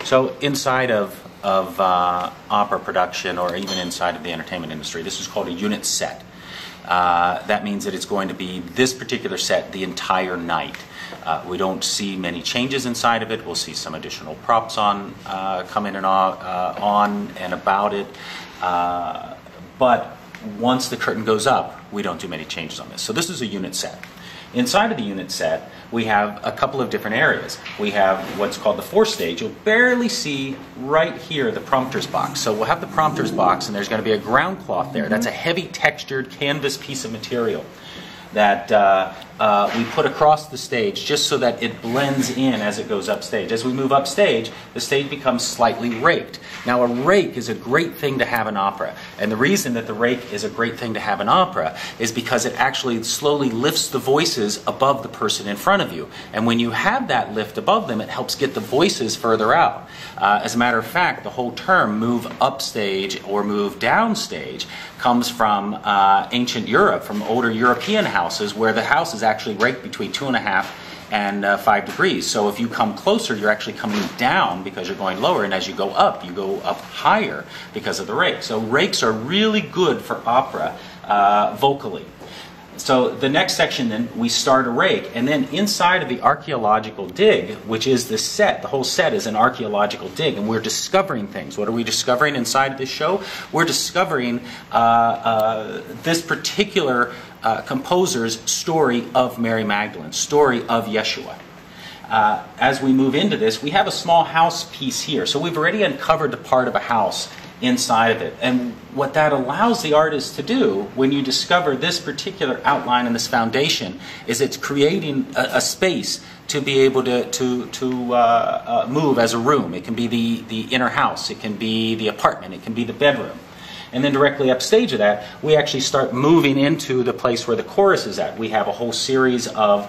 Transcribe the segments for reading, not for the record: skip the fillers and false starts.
So inside of opera production, or even inside of the entertainment industry, this is called a unit set. That means that it's going to be this particular set the entire night. We don't see many changes inside of it. We'll see some additional props come in and on and about it. But once the curtain goes up, we don't do many changes on this. So this is a unit set. Inside of the unit set, we have a couple of different areas. We have what's called the forestage. You'll barely see right here the prompter's box. So we'll have the prompter's box, and there's going to be a ground cloth there. That's a heavy textured canvas piece of material that we put across the stage just so that it blends in as it goes upstage. As we move upstage, the stage becomes slightly raked. Now, a rake is a great thing to have in opera, and the reason that the rake is a great thing to have in opera is because it actually slowly lifts the voices above the person in front of you. And when you have that lift above them, it helps get the voices further out. As a matter of fact, the whole term "move upstage" or "move downstage" comes from ancient Europe, from older European houses, where the house is actually raked between 2.5 and 5 degrees. So if you come closer, you're actually coming down because you're going lower, and as you go up higher because of the rake. So rakes are really good for opera vocally. So the next section, then, we start a rake, and then inside of the archaeological dig, which is the set, the whole set is an archaeological dig, and we're discovering things. What are we discovering inside this show? We're discovering this particular composer's story of Mary Magdalene, story of Yeshua. As we move into this, we have a small house piece here. So we've already uncovered the part of a house inside of it. And what that allows the artist to do when you discover this particular outline and this foundation is it's creating a space to be able to move as a room. It can be the inner house, it can be the apartment, it can be the bedroom. And then directly upstage of that, we actually start moving into the place where the chorus is at. We have a whole series of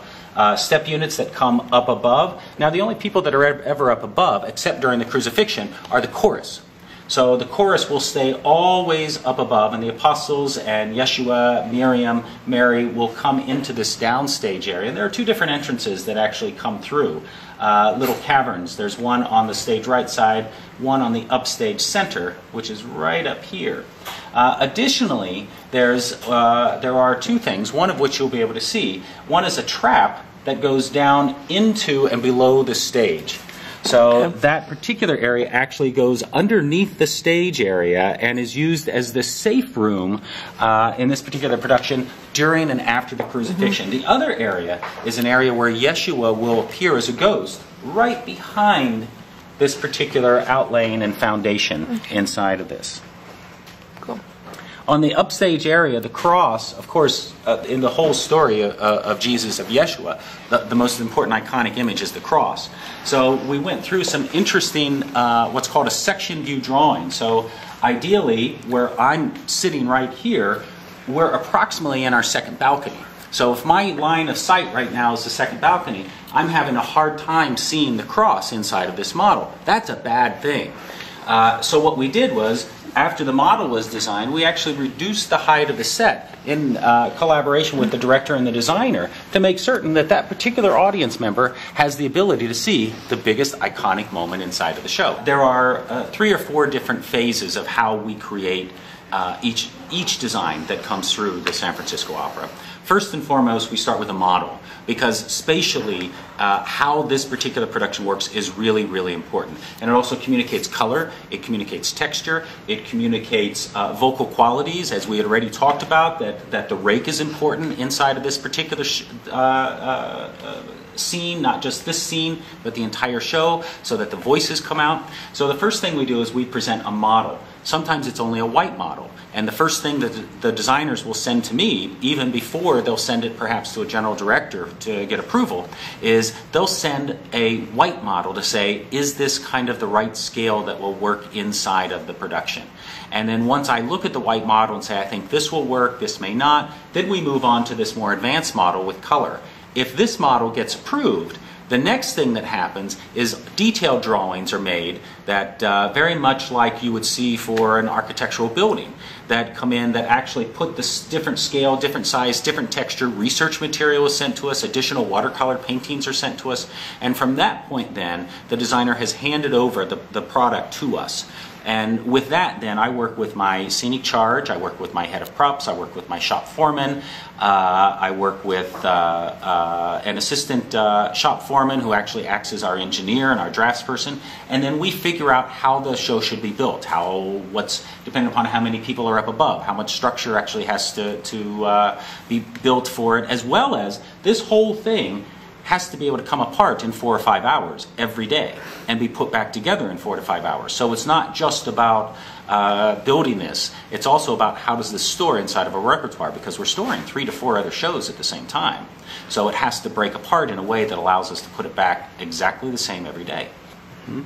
step units that come up above. Now, the only people that are ever up above, except during the crucifixion, are the chorus. So the chorus will stay always up above, and the apostles and Yeshua, Miriam, Mary will come into this downstage area. And there are two different entrances that actually come through, little caverns. There's one on the stage right side, one on the upstage center, which is right up here. Additionally, there are two things, one of which you'll be able to see. One is a trap that goes down into and below the stage. So that particular area actually goes underneath the stage area and is used as the safe room in this particular production during and after the crucifixion. The other area is an area where Yeshua will appear as a ghost right behind this particular outlaying and foundation inside of this. Cool. On the upstage area, the cross, of course, in the whole story of Jesus, of Yeshua, the most important iconic image is the cross. So we went through some interesting, what's called a section view drawing. So ideally, where I'm sitting right here, we're approximately in our second balcony. So if my line of sight right now is the second balcony, I'm having a hard time seeing the cross inside of this model. That's a bad thing. So what we did was, after the model was designed, we actually reduced the height of the set in collaboration with the director and the designer to make certain that that particular audience member has the ability to see the biggest iconic moment inside of the show. There are 3 or 4 different phases of how we create each design that comes through the San Francisco Opera. First and foremost, we start with a model, because spatially, how this particular production works is really, really important. And it also communicates color, it communicates texture, it communicates vocal qualities, as we had already talked about, that the rake is important inside of this particular scene, not just this scene, but the entire show, so that the voices come out. So the first thing we do is we present a model. Sometimes it's only a white model. And the first thing that the designers will send to me, even before they'll send it perhaps to a general director to get approval, is they'll send a white model to say, is this kind of the right scale that will work inside of the production? And then once I look at the white model and say, I think this will work, this may not, then we move on to this more advanced model with color. If this model gets approved, the next thing that happens is detailed drawings are made that very much like you would see for an architectural building. that come in that actually put this different scale, different size, different texture. Research material is sent to us, additional watercolor paintings are sent to us, and from that point then, the designer has handed over the product to us. And with that, then, I work with my scenic charge, I work with my head of props, I work with my shop foreman, I work with an assistant shop foreman who actually acts as our engineer and our draftsperson, and then we figure out how the show should be built, what's depending upon how many people are up above, how much structure actually has to be built for it, as well as this whole thing has to be able to come apart in 4 or 5 hours every day and be put back together in 4 to 5 hours. So it's not just about building this, it's also about how does this store inside of a repertoire, because we're storing 3 to 4 other shows at the same time. So it has to break apart in a way that allows us to put it back exactly the same every day. Mm-hmm.